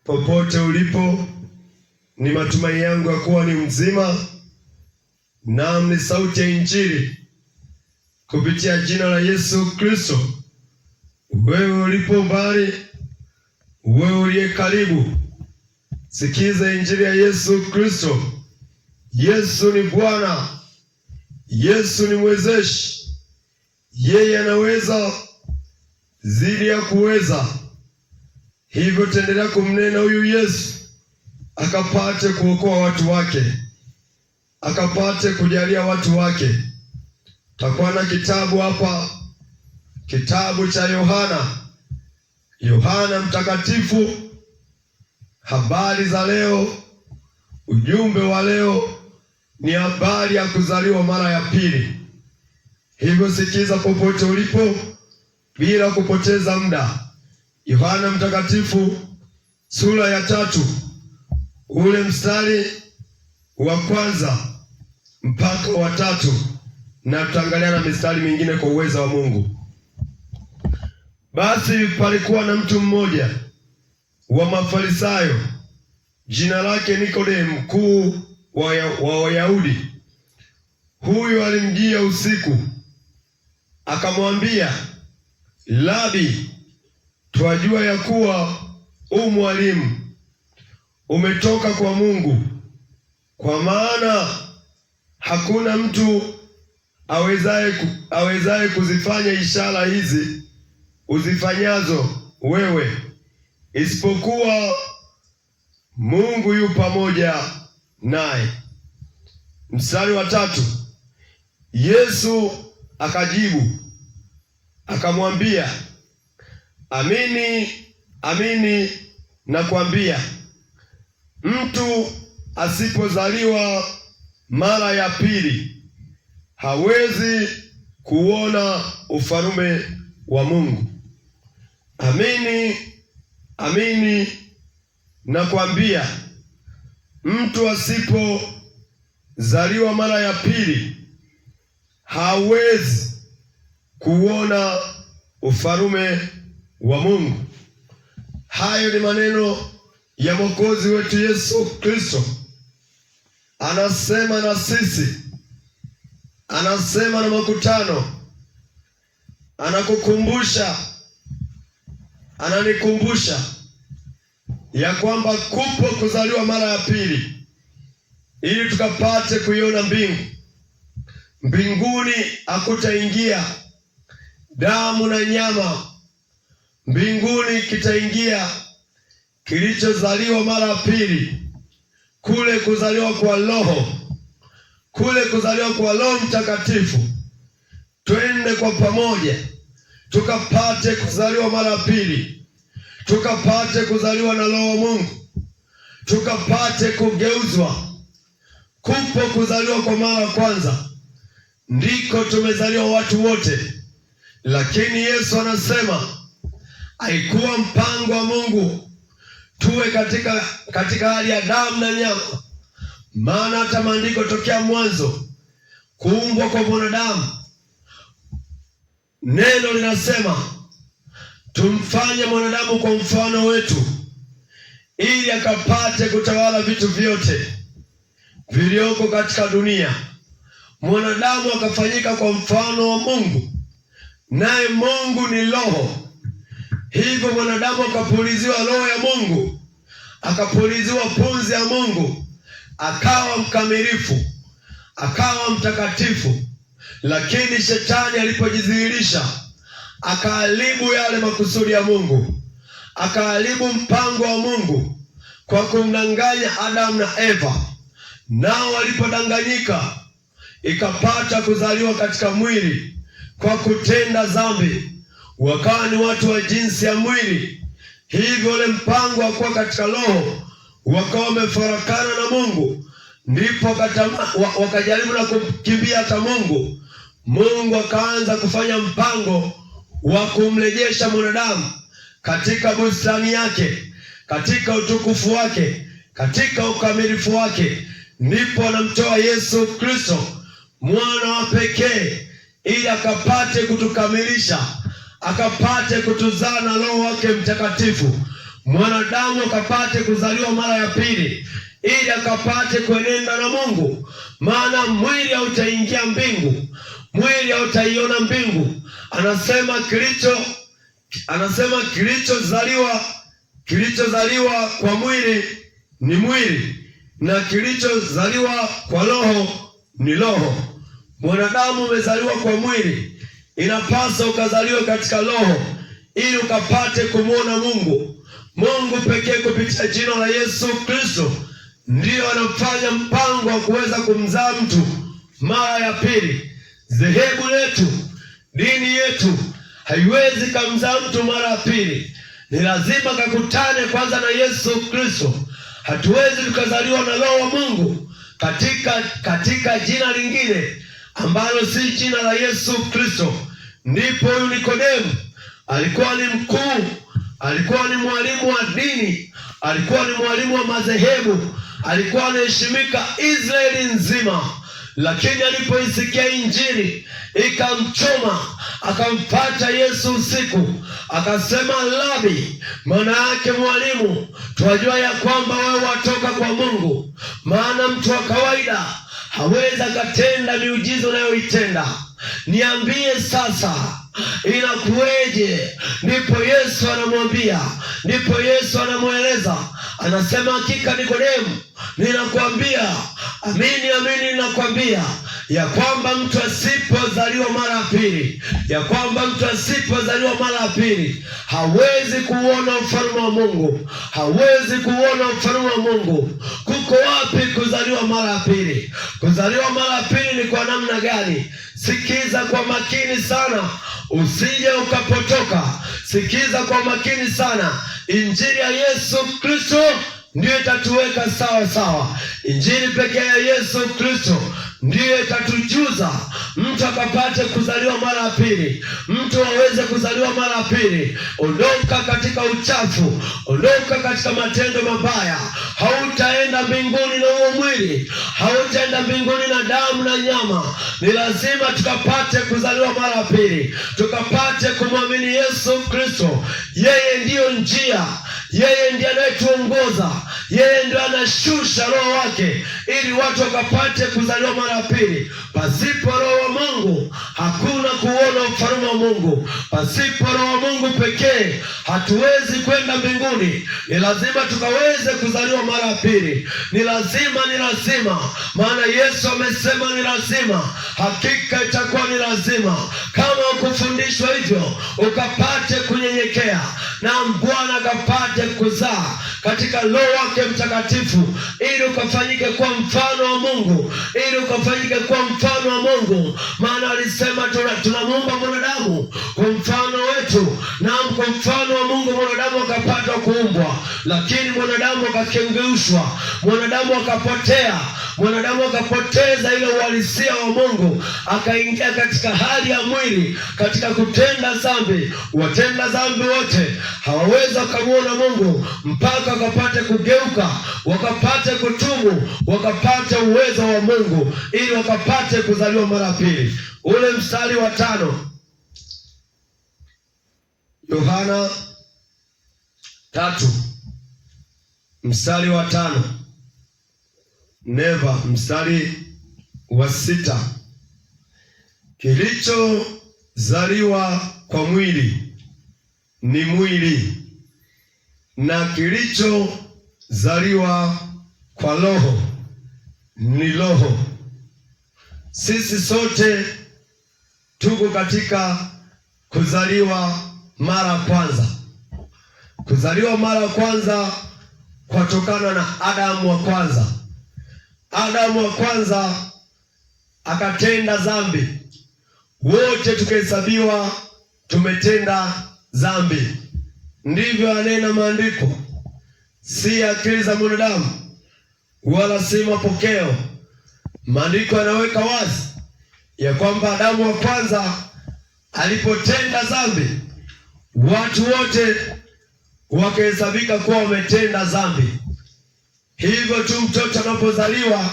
Popote ulipo, ni matumaini yangu ya kuwa ni mzima. Naam, ni sauti ya Injili kupitia jina la Yesu Kristo. Wewe ulipo mbali, wewe uliye karibu, sikiza Injili ya Yesu Kristo. Yesu ni Bwana, Yesu ni mwezeshi. Yeye anaweza zidi ya kuweza. Hivyo tendelea kumnena huyu Yesu, akapate kuokoa watu wake, akapate kujalia watu wake. Takuwa na kitabu hapa, kitabu cha Yohana Mtakatifu. Habari za leo, ujumbe wa leo ni habari ya kuzaliwa mara ya pili. Hivyo sikiza popote ulipo bila kupoteza muda. Yohana Mtakatifu sura ya 3 ule mstari wa 1 mpaka wa 3, na tutaangalia na mistari mingine kwa uwezo wa Mungu. Basi palikuwa na mtu mmoja wa Mafarisayo, jina lake Nikodemo, mkuu wa Wayahudi. Huyu alimjia usiku, akamwambia, Rabi, twajua ya kuwa mwalimu umetoka kwa Mungu, kwa maana hakuna mtu awezaye kuzifanya ishara hizi uzifanyazo wewe, isipokuwa Mungu yu pamoja naye. Mstari wa 3, Yesu akajibu akamwambia, Amini, amini nakwambia, mtu asipozaliwa mara ya pili hawezi kuona ufalme wa Mungu. Amini, amini nakwambia, mtu asipozaliwa mara ya pili hawezi kuona ufalme wa Mungu. Hayo ni maneno ya Mwokozi wetu Yesu Kristo. Anasema na sisi, anasema na makutano, ananikumbusha ya kwamba kupo kuzaliwa mara ya pili ili tukapate kuiona mbingu. Mbinguni hakutaingia damu na nyama. Mbinguni kitaingia kilichozaliwa mara ya pili, kule kuzaliwa kwa Roho, kule kuzaliwa kwa Roho Mtakatifu. Twende kwa pamoja tukapate kuzaliwa mara ya pili, tukapate kuzaliwa na Roho wa Mungu, tukapate kugeuzwa. Kupo kuzaliwa kwa mara ya kwanza, ndiko tumezaliwa watu wote, lakini Yesu anasema haikuwa mpango wa Mungu tuwe katika hali ya damu na nyama. Maana hata maandiko tokea mwanzo, kuumbwa kwa mwanadamu, neno linasema tumfanye mwanadamu kwa mfano wetu, ili akapate kutawala vitu vyote vilioko katika dunia. Mwanadamu akafanyika kwa mfano wa Mungu, naye Mungu ni Roho. Hivyo mwanadamu akapuliziwa Roho ya Mungu, akapuliziwa pumzi ya Mungu, akawa mkamilifu, akawa mtakatifu. Lakini shetani alipojidhihirisha, akaharibu yale makusudi ya Mungu, akaharibu mpango wa Mungu kwa kumdanganya Adamu na Eva. Nao walipodanganyika, ikapata kuzaliwa katika mwili kwa kutenda dhambi, wakawa ni watu wa jinsi ya mwili. Hivyo ule mpango wa kuwa katika Roho wakawa wamefarakana na Mungu, ndipo wakajaribu na kukimbia hata Mungu. Mungu akaanza kufanya mpango wa kumrejesha mwanadamu katika bustani yake, katika utukufu wake, katika ukamilifu wake. Ndipo anamtoa Yesu Kristo, mwana wa pekee, ili akapate kutukamilisha, akapate kutuzaa na Roho wake Mtakatifu. mwanadamu akapate kuzaliwa mara ya pili, ili akapate kuenenda na Mungu. Maana mwili hautaingia mbingu, mwili hautaiona mbingu. Anasema kilichozaliwa kwa mwili ni mwili, na kilichozaliwa kwa roho ni roho. Mwanadamu umezaliwa kwa mwili, inapasa ukazaliwe katika roho, ili ukapate kumwona Mungu. Mungu pekee kupitia jina la Yesu Kristo ndiyo anafanya mpango wa kuweza kumzaa mtu mara ya pili. Dhehebu letu, dini yetu haiwezi kumzaa mtu mara ya pili. Ni lazima kakutane kwanza na Yesu Kristo. Hatuwezi tukazaliwa na Roho wa Mungu katika jina lingine ambalo si jina la Yesu Kristo. Ndipo huyu Nikodemu alikuwa ni mkuu, alikuwa ni mwalimu wa dini, alikuwa ni mwalimu wa madhehebu, alikuwa anaheshimika Israeli nzima. Lakini alipoisikia Injili ikamchoma, akamfuata Yesu usiku, akasema, Rabi, maana yake mwalimu, twajua ya kwamba wewe watoka kwa Mungu, maana mtu wa kawaida hawezi akatenda miujiza unayoitenda. Niambie sasa, inakuweje? Ndipo Yesu anamweleza, anasema, hakika Nikodemu, ninakwambia, amini amini ninakwambia, ya kwamba mtu asipozaliwa mara ya pili, hawezi kuona ufalme wa Mungu. Kuko wapi kuzaliwa mara ya pili? Kuzaliwa mara ya pili ni kwa namna gani? Sikiza kwa makini sana, usije ukapotoka. Sikiza kwa makini sana. Injili ya Yesu Kristo ndiyo itatuweka sawa sawa. Injili pekee ya Yesu Kristo ndiyo itatujuza mtu akapate kuzaliwa mara ya pili. Mtu aweze kuzaliwa mara ya pili. Ondoka katika uchafu, ondoka katika matendo mabaya. Hautaenda mbinguni na huo mwili, hautaenda mbinguni na damu na nyama. Ni lazima tukapate kuzaliwa mara ya pili, tukapate kumwamini Yesu Kristo. Yeye ndiyo njia, yeye ndiye anayetuongoza, yeye ndiye anashusha Roho wake ili watu wakapate kuzaliwa mara ya pili. Pasipo Roho wa Mungu hakuna kuona ufalme wa Mungu. Pasipo Roho wa Mungu pekee hatuwezi kwenda mbinguni. Ni lazima tukaweze kuzaliwa mara ya pili. Ni lazima, maana Yesu amesema ni lazima. Hakika itakuwa ni lazima kama ukufundishwa hivyo, ukapate kunyenyekea na Bwana akapate kuzaa katika Roho wake Mtakatifu, ili ukafanyike kwa mfano wa Mungu, Maana alisema tunamuumba mwanadamu kwa mfano wetu, na kwa mfano wa Mungu mwanadamu akapata kuumbwa. Lakini mwanadamu akakengeushwa, mwanadamu akapotea, mwanadamu akapoteza ile uhalisia wa Mungu, akaingia katika hali ya mwili, katika kutenda dhambi. Watenda dhambi wote hawawezi kumuona Mungu mpaka wakapate kugeuka, wakapate kutubu, wakapate uwezo wa Mungu, ili wakapate kuzaliwa mara pili. Ule mstari wa 5, Yohana 3 mstari wa 5, mstari wa 6, kilichozaliwa kwa mwili ni mwili, na kilichozaliwa kwa roho ni roho. Sisi sote tuko katika kuzaliwa mara kwanza. Kuzaliwa mara kwanza kwatokana na Adamu wa kwanza. Adamu wa kwanza akatenda dhambi, wote tukahesabiwa tumetenda dhambi. Ndivyo anena maandiko, si akili za mwanadamu wala si mapokeo. Maandiko yanaweka wazi ya kwamba Adamu wa kwanza alipotenda dhambi, watu wote wakahesabika kuwa wametenda dhambi. Hivyo tu mtoto anapozaliwa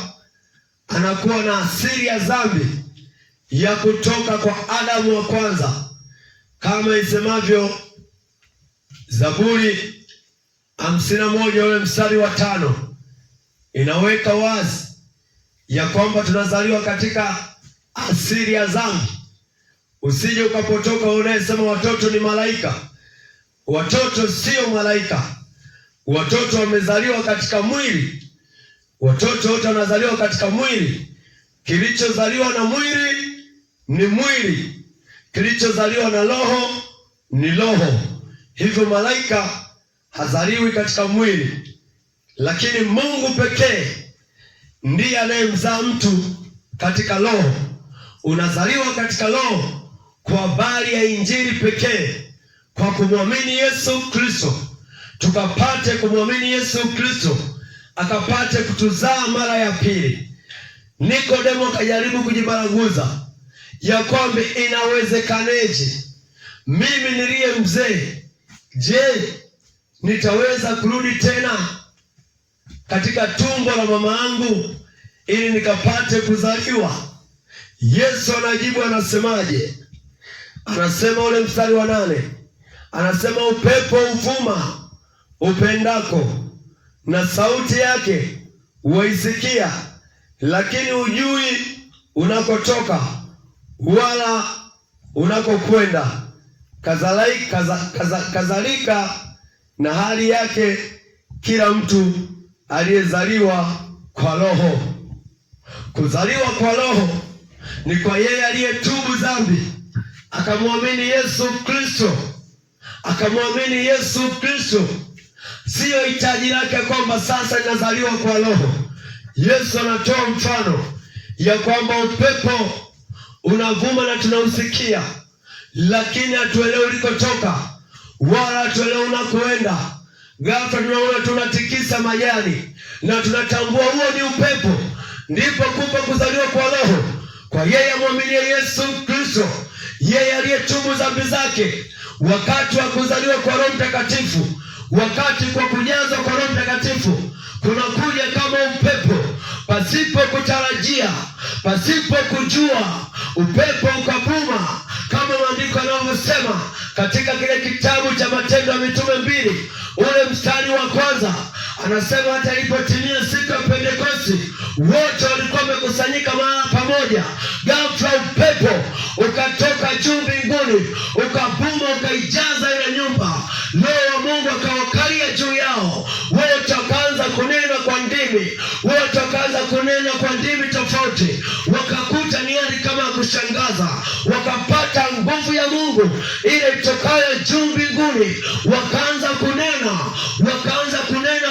anakuwa na asili ya dhambi ya kutoka kwa Adamu wa kwanza, kama isemavyo Zaburi 51 ule mstari wa 5 inaweka wazi ya kwamba tunazaliwa katika asili ya dhambi. Usije ukapotoka unayesema watoto ni malaika. Watoto sio malaika. Watoto wamezaliwa katika mwili. Watoto wote wanazaliwa katika mwili. Kilichozaliwa na mwili ni mwili, kilichozaliwa na roho ni roho. Hivyo malaika hazaliwi katika mwili, lakini Mungu pekee ndiye anayemzaa mtu katika roho. Unazaliwa katika roho kwa habari ya Injili pekee, kwa kumwamini Yesu Kristo. Tukapate kumwamini Yesu Kristo akapate kutuzaa mara ya pili. Nikodemo akajaribu kujibaraguza ya kwamba inawezekaneje mimi niliye mzee, je, nitaweza kurudi tena katika tumbo la mama yangu ili nikapate kuzaliwa? Yesu anajibu, anasemaje? Anasema ule mstari wa 8, anasema upepo uvuma upendako, na sauti yake waisikia, lakini hujui unakotoka wala unakokwenda. Kadhalika na hali yake kila mtu aliyezaliwa kwa Roho. Kuzaliwa kwa Roho ni kwa yeye aliyetubu dhambi, akamwamini Yesu Kristo, akamwamini Yesu Kristo. Siyo hitaji lake kwamba sasa inazaliwa kwa Roho. Yesu anatoa mfano ya kwamba upepo unavuma na tunausikia, lakini hatuelewi ulikotoka wala hatuelewi unakoenda. Ghafla tunaona tunatikisa majani na tunatambua huo ni upepo. Ndipo kupa kuzaliwa kwa Roho kwa yeye amwaminie Yesu Kristo, yeye aliyetubu dhambi zake. Wakati wa kuzaliwa kwa Roho Mtakatifu, wakati kwa kujazwa kwa Roho Mtakatifu kunakuja kama upepo, pasipo kutarajia, pasipo kujua. Upepo ukavuma kama maandiko yanavyosema katika kile kitabu cha Matendo ya Mitume 2 ule mstari wa 1, anasema hata ilipotimia siku ya Pentekoste, wote walikuwa wamekusanyika mahali pamoja. Ghafla upepo ukatoka juu mbinguni, ukavuma, ukaijaza ile nyumba. Roho wa Mungu akawakalia juu yao. Wote wakaanza kunena kwa ndimi, wote wakaanza kunena kwa ndimi tofauti. Wakakuta ni hali kama kushangaza, wakapata nguvu ya Mungu ile itokayo juu mbinguni. Wakaanza kunena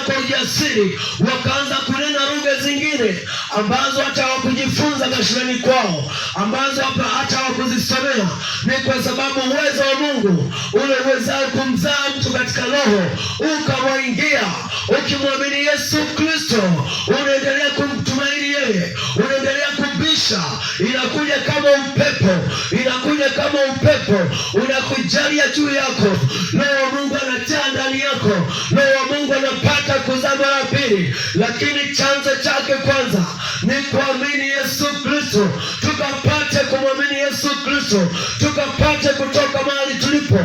kwa ujasiri, wakaanza kunena lugha zingine ambazo hata hawakujifunza mashuleni kwao, ambazo hata hawakuzisomea. Ni kwa sababu uwezo wa Mungu ule uwezao kumzaa mtu katika Roho ukawaingia. Ukimwamini Yesu Kristo, unaendelea kumtumaini yeye, unaendelea kubisha, inakuja kama upepo, inakuja kama upepo, unakujalia juu yako. Roho wa Mungu anatia ndani yako, Roho wa Mungu anapata kuzaa mara pili. Lakini chanzo chake kwanza ni kuamini Yesu Kristo. Tukapate kumwamini Yesu Kristo, tukapate kutoka mahali tulipo,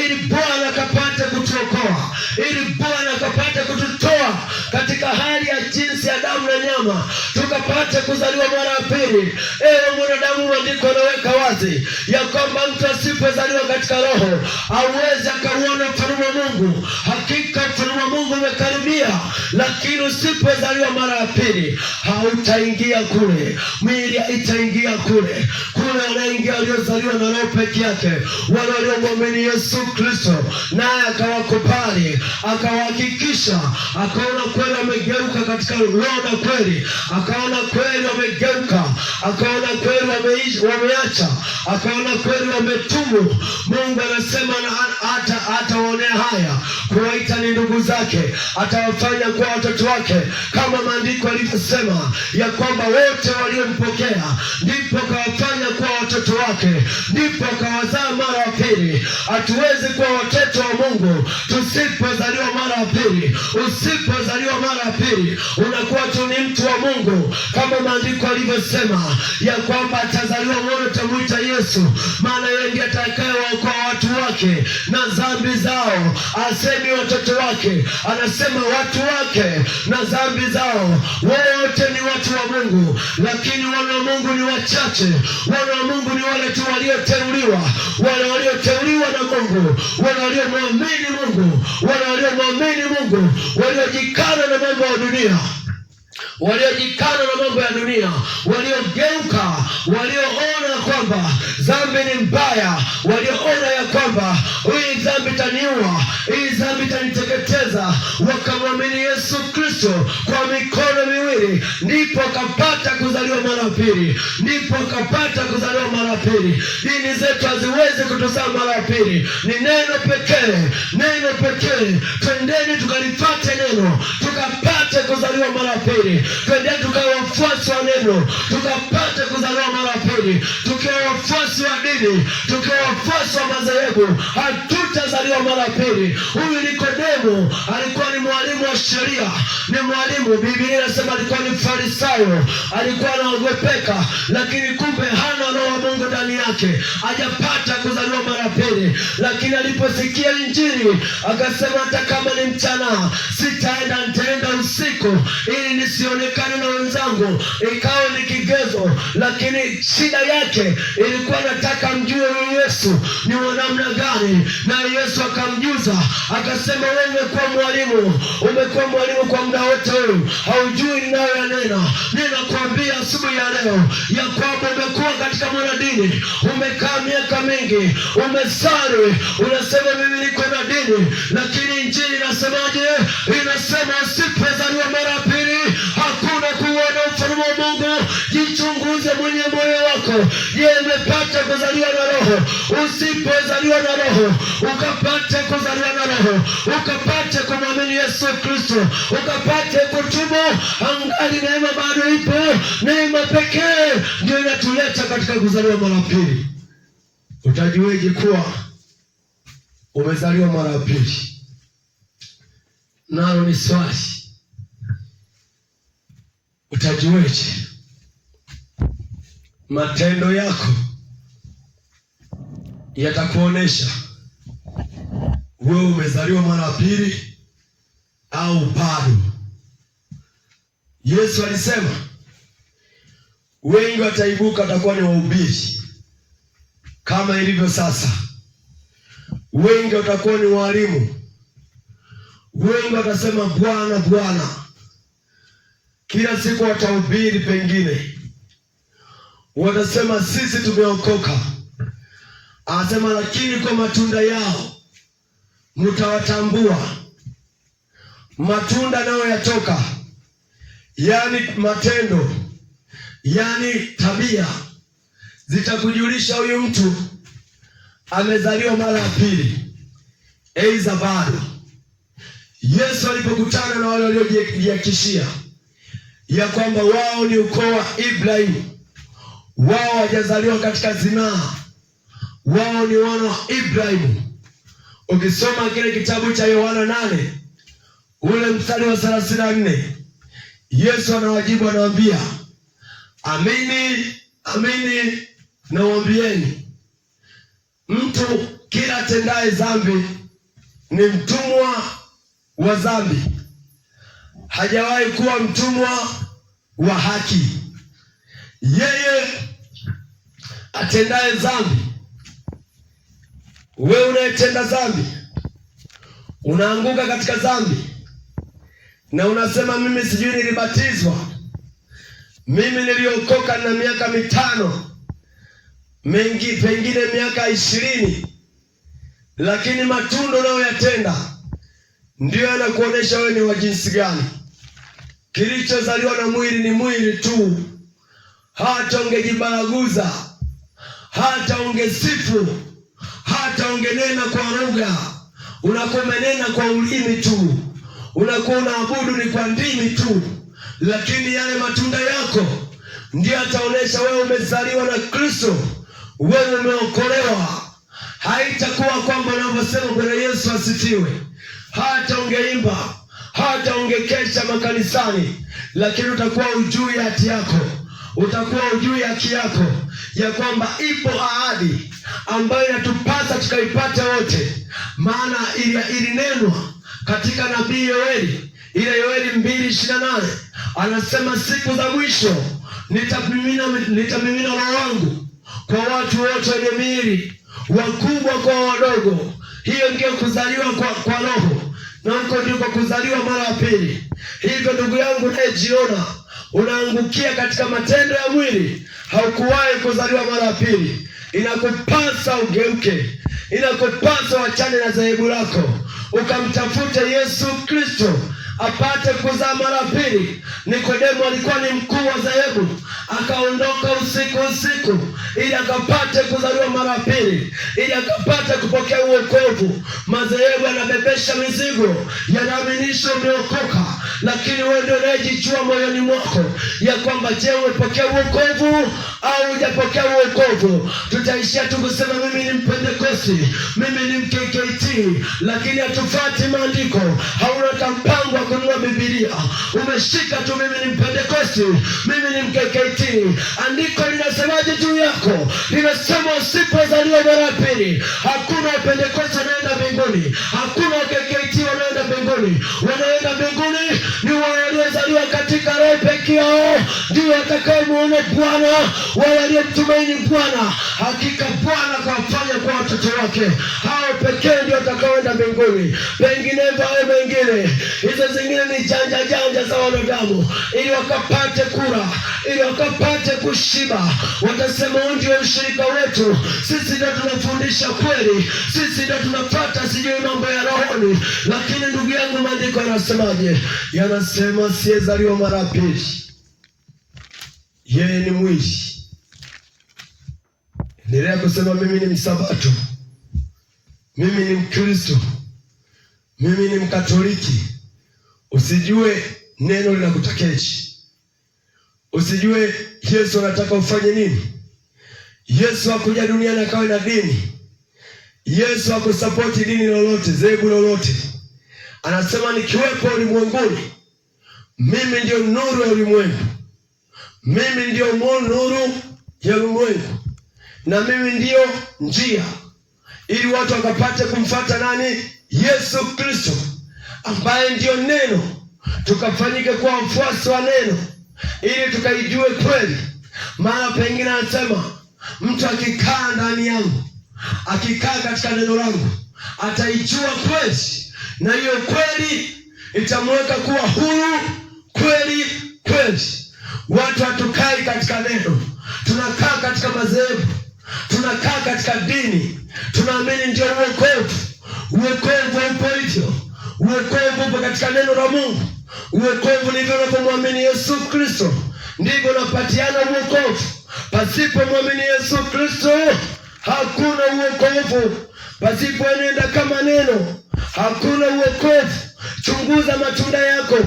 ili Bwana akapate kutuokoa, ili Bwana akapate kututoa katika hali ya jinsi ya damu na nyama, tukapate kuzaliwa mara ya pili. Ewe mwanadamu, maandiko yanaweka wazi ya kwamba mtu asipozaliwa katika Roho hawezi akauona ufalme wa Mungu. Hakika ufalme wa Mungu umekaribia, lakini usipozaliwa mara ya pili hautaingia kule. Mwili haitaingia kule. Kule anaingia waliozaliwa na Roho peke yake, wale waliomwamini Yesu Kristo, naye akawakubali, akawahakikisha, akaona kweli wamegeuka katika roho na kweli, akaona kweli wamegeuka, akaona kweli wameacha, akaona kweli wametubu. Mungu anasema hata waonea haya kuwaita ni ndugu zake, atawafanya kwa watoto wake, kama maandiko yalivyosema ya kwamba wote waliompokea ndipo akawafanya kuwa watoto wake, ndipo akawazaa mara ya pili. Hatuwezi kuwa watoto wa Mungu tusipozaliwa mara ya pili. Usipozaliwa mara ya pili unakuwa tu ni mtu wa Mungu, kama maandiko yalivyosema ya kwamba atazaliwa mwana utamuita Yesu, maana yeye ndiye atakayewaokoa watu wake na dhambi zao. Asemi watoto wake, anasema watu wake na dhambi zao. Wote ni watu wa Mungu, lakini wana wa Mungu ni wachache. Wana wa Mungu ni wale tu walioteuliwa, wale walioteuliwa na Mungu, wale waliomwamini Mungu, wale waliomwamini Mungu, waliojikana na mambo ya dunia, waliojikana na mambo ya dunia, waliogeuka, walioona kwamba dhambi ni mbaya, walioona ya kwamba hii dhambi itaniua, hii dhambi itaniteketeza, wakamwamini Yesu Kristo kwa mikono miwili, ndipo akapata kuzaliwa mara pili, ndipo akapata kuzaliwa mara pili. Dini zetu haziwezi kutuzaa mara pili, ni neno pekee, neno pekee. Twendeni tukalipate neno, tukapate kuzaliwa mara pili. Twendeni tukawa wafuasi wa neno, tukapate kuzaliwa mara pili. Tukiwa wafuasi wa dini, tukiwa wafuasi wa madhehebu, hatutazaliwa mara pili. Huyu Nikodemo alikuwa ni mwalimu wa sheria, ni mwalimu. Biblia inasema alikuwa ni Farisayo, alikuwa anaogopeka, lakini kumbe hana roho wa Mungu ndani yake, hajapata kuzaliwa mara pili. Lakini aliposikia Injili akasema, hata kama ni mchana sitaenda, nitaenda usiku ili nisionekane na wenzangu. Ikawa ni kigezo, lakini shida yake ilikuwa nataka mjue huyu Yesu ni wa namna gani. Na Yesu akamjuza, akasema, wewe umekuwa mwalimu, umekuwa mwalimu kwa muda wote huu, haujui ninayoyanena. Ninakuambia asubuhi ya leo ya kwamba umekuwa katika mwanadini, umekaa miaka mingi, umesali, unasema mimi niko na dini, lakini Injili inasemaje? Inasema usipozaliwa mara pili hakuna kuona ufalme wa Mungu. Jichunguze mwenye moyo wako. Je, umepata kuzaliwa na Roho? Usipozaliwa na Roho, ukapate kuzaliwa na Roho, ukapate kumwamini Yesu Kristo, ukapate kutubu, angali neema bado ipo. Neema pekee ndio inatuleta katika kuzaliwa mara pili. Utajueje kuwa umezaliwa mara pili? Nalo ni swali. Utajueje? Matendo yako yatakuonesha wewe umezaliwa mara pili au bado. Yesu alisema wengi wataibuka watakuwa ni wahubiri kama ilivyo sasa. Wengi watakuwa ni walimu. Wengi watasema Bwana Bwana. Kila siku watahubiri, pengine watasema sisi tumeokoka. Anasema lakini kwa matunda yao mtawatambua. Matunda nayo yatoka, yani matendo, yani tabia, zitakujulisha huyu mtu amezaliwa mara ya pili aidha bado. Yesu alipokutana na wale waliojiakishia ya kwamba wao ni ukoo wa Ibrahimu, wao hawajazaliwa katika zinaa, wao ni wana wa Ibrahimu. Ukisoma kile kitabu cha Yohana 8 ule mstari wa 34, Yesu anawajibu, anawaambia, amini amini nawaambieni, mtu kila atendaye dhambi ni mtumwa wa dhambi. Hajawahi kuwa mtumwa wa haki. Yeye atendaye dhambi. Wewe unayetenda dhambi, unaanguka katika dhambi na unasema mimi sijui nilibatizwa, mimi niliokoka na miaka 5, pengine miaka 20, lakini matunda unayoyatenda ndio yanakuonesha wewe ni wa jinsi gani. Kilichozaliwa na mwili ni mwili tu. Hata ungejibaraguza, hata ungesifu, hata ungenena kwa lugha, unakumenena kwa ulimi tu, unakuwa unaabudu ni kwa ndimi tu, lakini yale matunda yako ndio ataonesha wewe umezaliwa na Kristo, wewe umeokolewa. Haitakuwa kwamba unavyosema Bwana Yesu asifiwe, hata ungeimba, hata ungekesha makanisani, lakini utakuwa ujui hati yako, utakuwa ujui haki yako, ya kwamba ipo ahadi ambayo inatupasa tukaipata wote. Maana ilinenwa katika nabii Yoeli, ile Yoeli 2:28, anasema siku za mwisho nitamimina roho wangu kwa watu wote wenye miili, wakubwa kwa wadogo. Hiyo ndio kuzaliwa kwa roho, na huko ndiko kuzaliwa mara ya pili. Hivyo ndugu yangu unayejiona unaangukia katika matendo ya mwili, haukuwahi kuzaliwa mara ya pili. Inakupasa ugeuke, inakupasa wachane na dhehebu lako, ukamtafute Yesu Kristo apate kuzaa mara pili. Nikodemo alikuwa ni mkuu wa dhehebu, akaondoka usiku ili akapate kuzaliwa mara pili, ili akapate kupokea uokovu. Madhehebu yanabebesha mizigo, yanaaminisha umeokoka, lakini wewe ndio unayejijua moyoni mwako ya kwamba je, umepokea uokovu au hujapokea uokovu? Tutaishia tu kusema mimi ni Mpentekosti, mimi ni MKKT, lakini hatufuati maandiko. Hauna mpango wa kununua Biblia, umeshika tu mimi ni Mpentekosti, mimi ni MKKT. Andiko linasemaje juu yako? Linasema usipozaliwa mara pili, hakuna Pentekosti wanaenda mbinguni, hakuna MKKT wanaenda mbinguni. Wanaenda mbinguni ni waliozaliwa katika roho pekee yao, ndio watakaomuona Bwana, wale waliomtumaini Bwana. Hakika Bwana kawafanya kwa watoto wake, hao pekee ndio watakaoenda mbinguni. Penginevyo hao mengine, hizo zingine ni janja za wanadamu, ili wakapate kula, ili wakapate kushiba. Watasema ndio ushirika wetu, sisi ndio tunafundisha kweli, sisi ndio tunafuata sijui mambo ya rohoni. Lakini ndugu yangu, maandiko yanasemaje? Yanasema asiyezaliwa mara pili, yeye ni mwizi. Endelea kusema mimi ni Msabato, mimi ni Mkristo, mimi ni Mkatoliki. Usijue neno linakutakechi, usijue Yesu anataka ufanye nini. Yesu hakuja duniani akawe na dini. Yesu hakusapoti dini lolote, dhehebu lolote. Anasema nikiwepo ulimwenguni, mimi ndio nuru ya ulimwengu, mimi ndio nuru ya ulimwengu, na mimi ndio njia, ili watu wakapate kumfuata nani? Yesu Kristo, ambaye ndio neno, tukafanyike kuwa wafuasi wa neno, ili tukaijue kweli. Maana pengine anasema mtu akikaa ndani yangu, akikaa katika neno langu, ataijua kweli, na hiyo kweli itamweka kuwa huru kweli. Watu hatukai katika neno, tunakaa katika madhehebu, tunakaa katika dini. Tunaamini ndio uokovu. Uokovu upo hivyo, uokovu upo katika neno la Mungu. Uokovu ni hivyo, unapomwamini Yesu Kristo ndivyo unapatiana uokovu. Pasipo mwamini Yesu Kristo hakuna uokovu. Pasipo enenda kama neno hakuna uokovu. Chunguza matunda yako,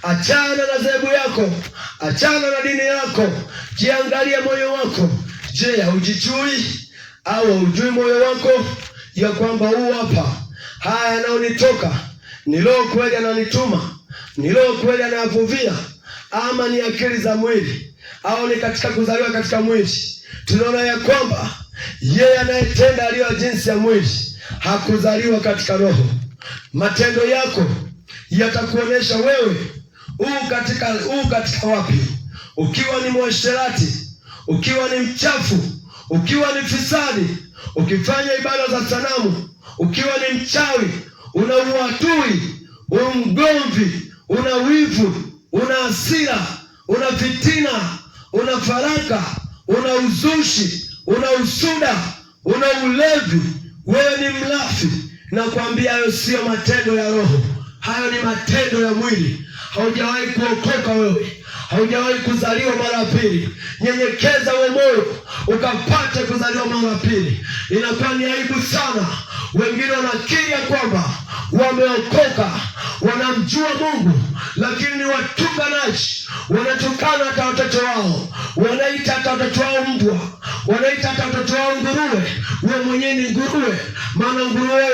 achana na dhehebu yako, achana na dini yako. Jiangalie moyo wako. Je, haujijui au haujui moyo wako ya kwamba huu hapa, haya yanaonitoka ni roho kweli ananituma, ni roho kweli anavuvia, ama ni akili za mwili, au ni katika kuzaliwa katika mwili? Tunaona ya kwamba yeye anayetenda aliyo jinsi ya mwili hakuzaliwa katika roho. Matendo yako yatakuonesha wewe katika wapi. Ukiwa ni mwasherati, ukiwa ni mchafu, ukiwa ni fisadi, ukifanya ibada za sanamu, ukiwa ni mchawi, una uadui, una mgomvi, una wivu, una hasira, una fitina, una faraka, una uzushi, una usuda, una ulevi, wewe ni mlafi, na kuambia hayo sio matendo ya roho, hayo ni matendo ya mwili. Haujawahi kuokoka wewe, haujawahi kuzaliwa mara pili. Nyenyekeza wewe moyo ukapate kuzaliwa mara pili. Inakuwa ni aibu sana. Wengine wanakiri kwamba wameokoka, wanamjua Mungu lakini ni watukanaji, wanatukana hata watoto wao, wanaita hata watoto wao mbwa, wanaita hata watoto wao nguruwe. Wewe mwenyewe ni nguruwe, maana nguruwe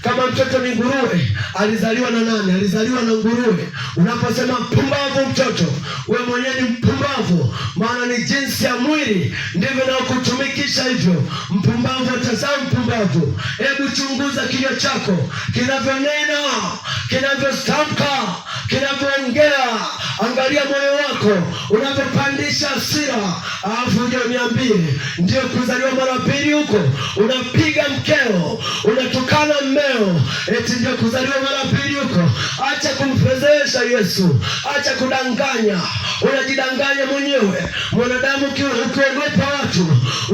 kama mtoto ni nguruwe, alizaliwa na nani? Alizaliwa na nguruwe. Unaposema mpumbavu mtoto, wewe mwenyewe ni mpumbavu, maana ni jinsi ya mwili ndivyo na kutumikisha hivyo. Mpumbavu atazaa mpumbavu. Hebu chunguza kinywa chako kinavyonena, kinavyostamka, kinavyoongea. Angalia moyo wako unavyopandisha hasira, alafu uje uniambie ndio kuzaliwa mara pili huko. Unapiga mkeo, unatukana mmeo, eti ndio kuzaliwa mara pili huko. Acha kumfezesha Yesu, acha kudanganya. Unajidanganya mwenyewe. Mwanadamu ukiogopa watu,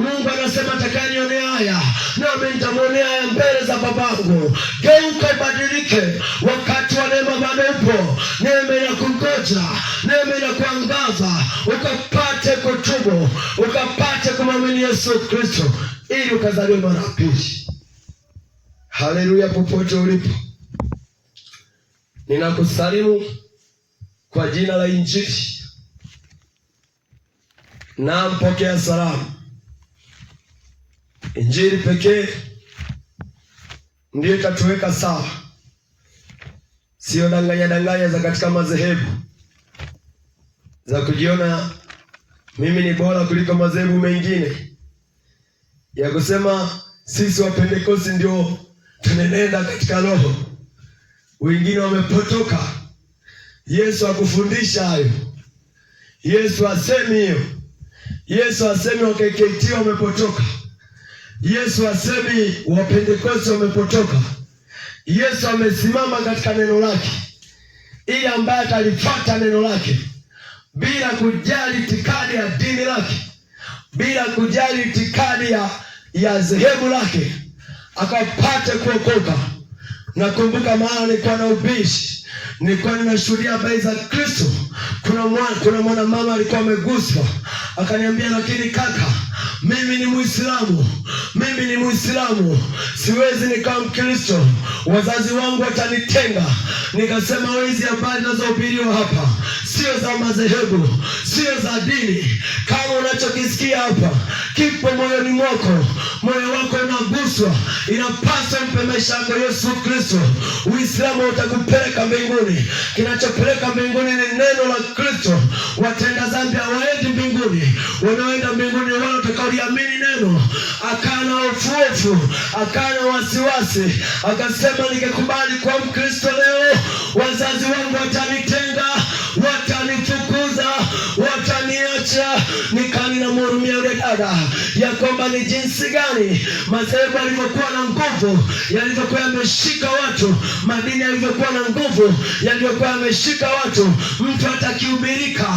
Mungu anasema atakayeniona haya nami nitamwonea haya mbele za babangu. Geuka, badilike, wakati wa neema bado upo. Neema inakungoja, neema inakuangaza, ukapate kutubu, ukapate kumwamini Yesu Kristo ili ukazaliwe mara pili. Haleluya! Popote ulipo, ninakusalimu kwa jina la Injili. Na mpokea salamu. Injili pekee ndiyo itatuweka sawa, sio danganya za katika madhehebu za kujiona mimi ni bora kuliko madhehebu mengine, ya kusema sisi wa Pentekoste ndio tunenenda katika roho. Wengine wamepotoka. Yesu hakufundisha hayo. Yesu asemi hiyo. Yesu asemi wa KKT wamepotoka. Yesu asemi wa Pentekoste wamepotoka. Yesu amesimama katika neno lake, ili ambaye atalifuata neno lake bila kujali itikadi ya dini lake, bila kujali itikadi ya dhehebu lake, akapate kuokoka. Nakumbuka maana nilikuwa na ubishi, nilikuwa ninashuhudia habari za Kristo. Kuna mwana mama alikuwa ameguswa, akaniambia, lakini kaka, mimi ni Muislamu, siwezi nikawa Mkristo, wazazi wangu watanitenga. Nikasema, hizi habari zinazohubiriwa hapa sio za madhehebu, sio za dini. Kama unachokisikia hapa kipo moyoni mwako, moyo wako unaguswa, inapaswa mpe maisha yako Yesu Kristo. Uislamu utakupeleka mbinguni. Kinachopeleka mbinguni ni neno la Kristo. Watenda dhambi hawaendi mbinguni, wanaoenda mbinguni wale watakaoliamini neno. Akana hofu, akana wasiwasi, akasema, nikikubali kwa Mkristo leo, wazazi wangu watanitenga, watanifukuza, wataniacha. Nikani na mhurumia yule dada, ya kwamba ni jinsi gani madhehebu yalivyokuwa na nguvu, yalivyokuwa yameshika watu, madini yalivyokuwa na nguvu, yalivyokuwa yameshika watu. Mtu atakihubirika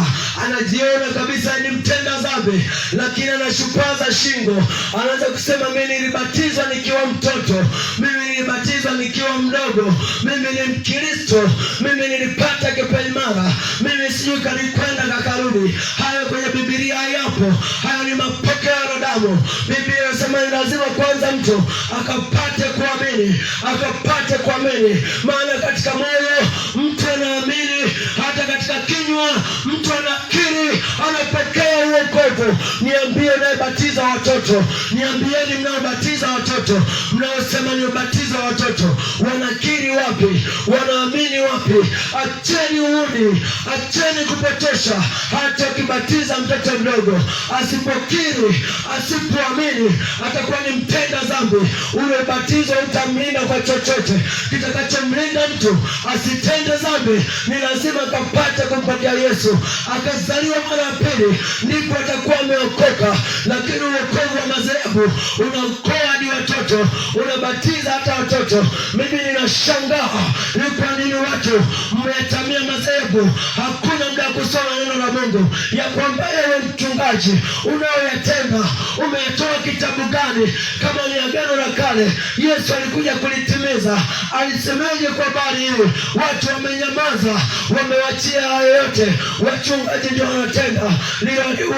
anajiona kabisa ni mtenda dhambi, lakini anashupaza shingo, anaanza kusema, mimi nilibatizwa nikiwa mtoto, mimi nilibatizwa nikiwa mdogo, mimi ni Mkristo, mimi nilipata kipaimara, mimi sijui kalikwenda kakarudi. Hayo kwenye Biblia hayapo. Hayo ni mapokeo ya wanadamu. Biblia inasema ni lazima kwanza mtu akapate kuamini, maana katika moyo mtu anaamini, hata katika kinywa mtu anakiri, anapokea wokovu. Niambie unayebatiza watoto, niambieni mnaobatiza watoto, mnaosema ni ubatizo wa watoto, wanakiri wapi? Wanaamini wapi? Acheni uudi, acheni kupotosha. Hata ukibatiza mtoto mdogo, asipokiri, asipoamini, atakuwa ni mtenda dhambi. Ule ubatizo utamlinda kwa chochote. Kitakachomlinda mtu asitende dhambi ni lazima akapate kumpatia Yesu, akazaliwa mara pili, ndipo atakuwa ameokoka. Lakini uokovu wa madhehebu unaokoa hadi watoto, unabatiza hata watoto. Mimi ninashangaa ni kwa nini watu mmetamia madhehebu, hakuna muda kusoma neno la Mungu ya kwamba ewe mchungaji, unayoyatenda umeyatoa kitabu gani? Kama ni Agano la Kale, Yesu alikuja kulitimiza. Alisemeje kwa habari hiyo? Watu wamenyamaza, wamewachia hayo yote. Wachungaji ndio wanatenda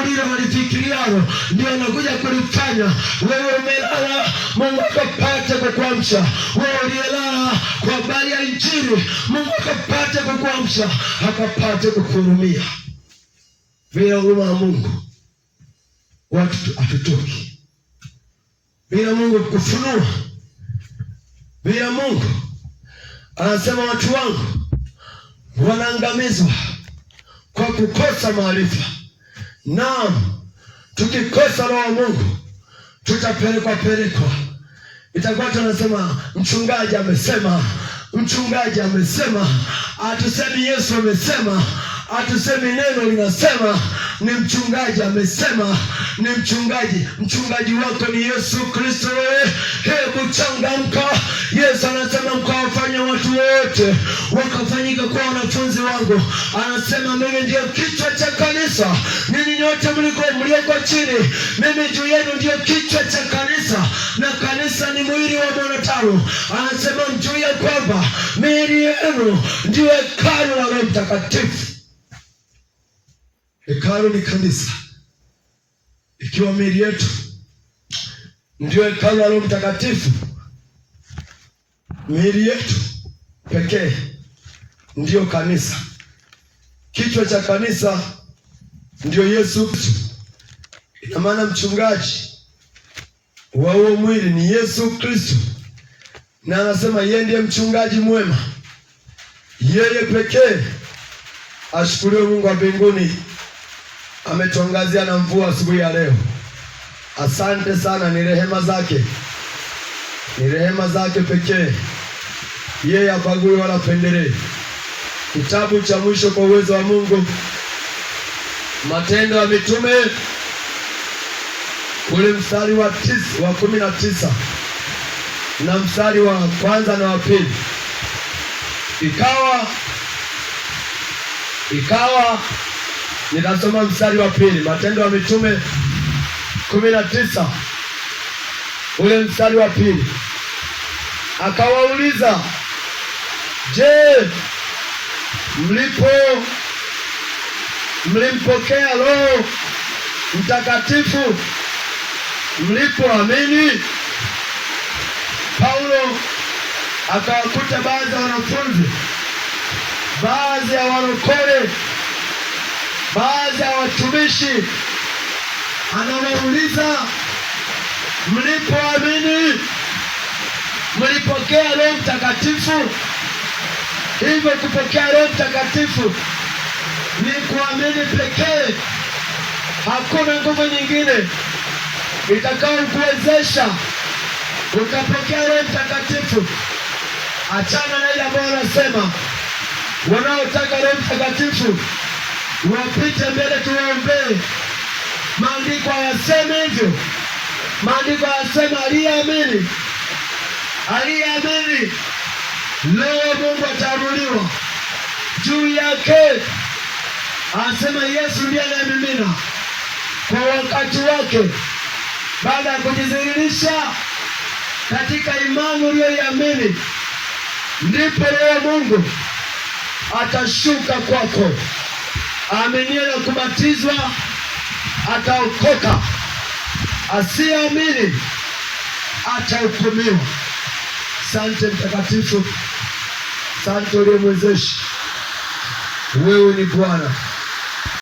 ulilo walifikiriano, ndio wanakuja kulifanya. Wewe umelala, Mungu akapate kukuamsha. Wewe uliyelala kwa habari ya Injili, Mungu akapate kukuamsha, akapate kukuhurumia. Bila huruma ya Mungu watu hatutoki. Bila Mungu kufunua, bila Mungu anasema watu wangu wanaangamizwa kwa kukosa maarifa. Naam, tukikosa roho wa Mungu tutapelekwa. Itakuwa tunasema mchungaji amesema, mchungaji amesema. Hatusemi Yesu amesema, hatusemi neno linasema, ni mchungaji amesema, ni mchungaji. Mchungaji wako ni Yesu Kristo. Hebu changamka. Yesu anasema mkawafanya watu wote wakafanyika kuwa wanafunzi wangu. Anasema mimi ndio kichwa cha kanisa, ninyi nyote mlioko chini, mimi juu yenu ndio kichwa cha kanisa, na kanisa ni mwili wa mwanadamu. Anasema mjue kwamba miili yenu ndio hekalu la Roho Mtakatifu. Hekalu ni kanisa. Ikiwa miili yetu ndio hekalu la Roho Mtakatifu, miili yetu pekee ndio kanisa. Kichwa cha kanisa ndio Yesu Kristo. Ina maana mchungaji wa huo mwili ni Yesu Kristo, na anasema yeye ndiye mchungaji mwema. Yeye pekee. Ashukuriwe Mungu wa mbinguni, ametuangazia na mvua asubuhi ya leo. Asante sana, ni rehema zake, ni rehema zake pekee. Yeye hapagui wala pendelee. Kitabu cha mwisho kwa uwezo wa Mungu, Matendo ya Mitume, ule mstari wa 19 na mstari wa kwanza na wa pili. Ikawa nitasoma mstari wa pili, Matendo ya Mitume 19 ule mstari wa pili. Akawauliza, je, mlimpokea Roho Mtakatifu mlipoamini? Paulo akawakuta baadhi ya wanafunzi, baadhi ya warokole, baadhi ya watumishi, anawauliza, mlipoamini mlipokea Roho Mtakatifu? Hivyo kupokea Roho Mtakatifu ni kuamini pekee. Hakuna nguvu nyingine itakayokuwezesha ukapokea Roho Mtakatifu. Achana na ile ambayo anasema wanaotaka Roho Mtakatifu wapite mbele tuwaombee. Maandiko hayasemi hivyo. Maandiko hayasema aliyeamini Roho Mungu ataamuliwa juu yake. Anasema Yesu ndiye anayemimina kwa wakati wake, baada ya kujidhihirisha katika imani uliyoiamini, ndipo Roho Mungu atashuka kwako. Aaminie na kubatizwa ataokoka, asiyeamini atahukumiwa. Asante Mtakatifu, asante uliyemwezeshi. Wewe ni Bwana.